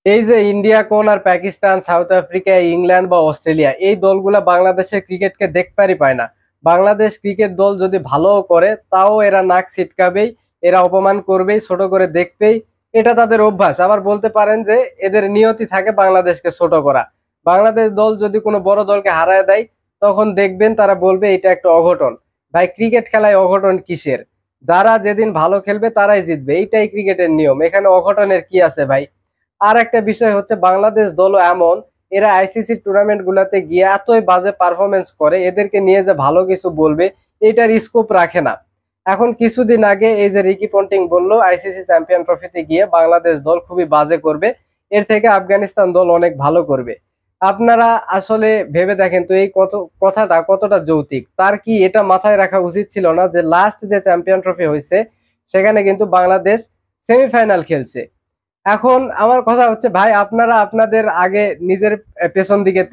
এই যে ইন্ডিয়া কোন আর পাকিস্তান, সাউথ আফ্রিকা, ইংল্যান্ড বা অস্ট্রেলিয়া, এই দলগুলা বাংলাদেশের ক্রিকেটকে দেখপারই পায় না। বাংলাদেশ ক্রিকেট দল যদি ভালো করে তাও এরা নাক ছিটকাবেই, এরা অপমান করবেই, ছোট করে দেখবেই। এটা তাদের অভ্যাস। আবার বলতে পারেন যে এদের নিয়তি থাকে বাংলাদেশকে ছোট করা। বাংলাদেশ দল যদি কোনো বড় দলকে হারায় দেয়, তখন দেখবেন তারা বলবে এটা একটা অঘটন। ভাই, ক্রিকেট খেলায় অঘটন কিসের? যারা যেদিন ভালো খেলবে তারাই জিতবে, এইটাই ক্রিকেটের নিয়ম। এখানে অঘটনের কি আছে ভাই? আর একটা বিষয় হচ্ছে, বাংলাদেশ দলও এমন, এরা আইসিসি টুর্নামেন্ট গুলাতে গিয়ে এতই বাজে পারফরমেন্স করে, এদেরকে নিয়ে যে ভালো কিছু বলবে এটার স্কোপ রাখে না। এখন কিছুদিন আগে এই যে রিকি পন্টিং বললো আইসিসি চ্যাম্পিয়ন ট্রফিতে গিয়ে বাংলাদেশ দল খুবই বাজে করবে, এর থেকে আফগানিস্তান দল অনেক ভালো করবে। আপনারা আসলে ভেবে দেখেন তো এই কথাটা কতটা যৌক্তিক। তার কি এটা মাথায় রাখা উচিত ছিল না যে লাস্ট যে চ্যাম্পিয়ন ট্রফি হয়েছে সেখানে কিন্তু বাংলাদেশ সেমিফাইনাল খেলছে? এখন আমার কথা হচ্ছে ভাই, আপনারা আপনাদের আগে নিজের পেছন দিকে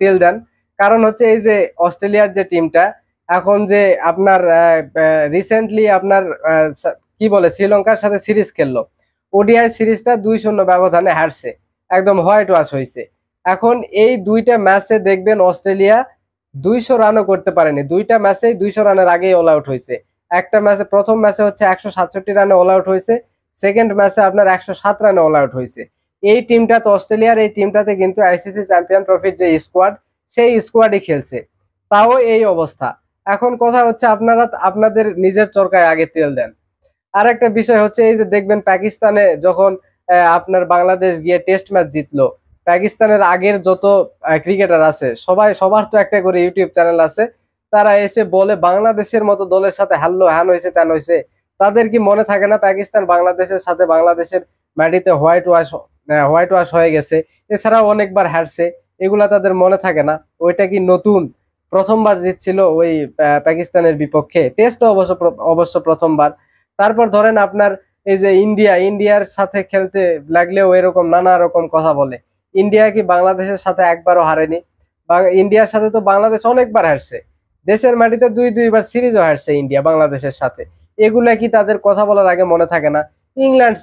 তেল দেন। কারণ হচ্ছে এই যে অস্ট্রেলিয়ার যে টিমটা এখন যে আপনার রিসেন্টলি আপনার কি বলে শ্রীলঙ্কার সাথে সিরিজ খেললো, ওডিআই সিরিজটা 2-0 ব্যবধানে হারছে, একদম হোয়াইট ওয়াশ হয়েছে। এখন এই দুইটা ম্যাচে দেখবেন অস্ট্রেলিয়া 200 রানও করতে পারেনি, দুইটা ম্যাচেই 200 রানের আগেই অল আউট হয়েছে। একটা ম্যাচে, প্রথম ম্যাচে হচ্ছে 167 রানে অল আউট হয়েছে, সেকেন্ড ম্যাচে আপনার 107 রানে অল আউট হয়েছে। এই টিমটা তো অস্ট্রেলিয়ার এই টিমটাতে কিন্তু আইসিসি চ্যাম্পিয়ন ট্রফির যে স্কোয়াড, সেই স্কোয়াডই খেলছে, তাও এই অবস্থা। এখন কথা হচ্ছে আপনারা আপনাদের নিজের চরকায় আগে তেল দেন। আর একটা বিষয় হচ্ছে, এই যে দেখবেন পাকিস্তানে যখন আপনার বাংলাদেশ গিয়ে টেস্ট ম্যাচ জিতলো, পাকিস্তানের আগের যত ক্রিকেটার আছে সবার তো একটা করে ইউটিউব চ্যানেল আছে, তারা এসে বলে বাংলাদেশের মতো দলের সাথে হারলো, হ্যান হয়েছে ত্যান হয়েছে। তাদের কি মনে থাকে না পাকিস্তান বাংলাদেশের সাথে বাংলাদেশের মাটিতে হোয়াইট ওয়াশ হয়ে গেছে, এছাড়াও অনেকবার হারছে? এগুলা তাদের মনে থাকে না? ওইটা কি নতুন? প্রথমবার জিতছিল ওই পাকিস্তানের বিপক্ষে, টেস্ট অবশ্য প্রথমবার। তারপর ধরেন আপনার এই যে ইন্ডিয়ার সাথে খেলতে লাগলেও এরকম নানা রকম কথা বলে। ইন্ডিয়া কি বাংলাদেশের সাথে একবারও হারেনি? ইন্ডিয়ার সাথে তো বাংলাদেশ অনেকবার হারছে, দেশের মাটিতে দুইবার সিরিজও হারছে ইন্ডিয়া বাংলাদেশের সাথে। এগুলা কি তাদের কথা বলার আগে মনে থাকে না? ইংল্যান্ড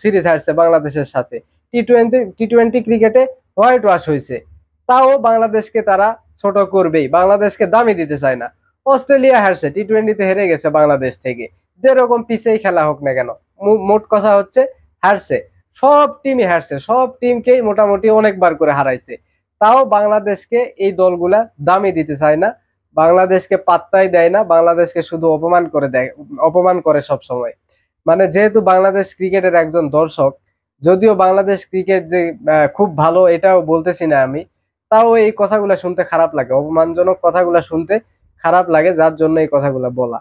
সিরিজ হারছে বাংলাদেশের সাথে, টি টোয়েন্টি ক্রিকেটে হোয়াইট ওয়াশ হয়েছে, তাও বাংলাদেশকে তারা ছোট করবেই, বাংলাদেশকে দামি দিতে চায় না। অস্ট্রেলিয়া হারছে, টি-20-তে হেরে গেছে বাংলাদেশ থেকে, যেরকম পিছেই খেলা হোক না কেন। মোট কথা হচ্ছে হারছে, সব টিমই হারছে, সব টিমকেই মোটামুটি অনেকবার করে হারাইছে, তাও বাংলাদেশকে এই দলগুলা দামি দিতে চায় না, বাংলাদেশকে পাত্তাই দেয় না, বাংলাদেশকে শুধু অপমান করে সব সময়। মানে যেহেতু বাংলাদেশ ক্রিকেটের একজন দর্শক, যদিও বাংলাদেশ ক্রিকেট যে খুব ভালো এটাও বলতেছি না আমি, তাও এই কথাগুলা শুনতে খারাপ লাগে, অপমানজনক কথাগুলা শুনতে খারাপ লাগে, যার জন্য এই কথাগুলা বলা।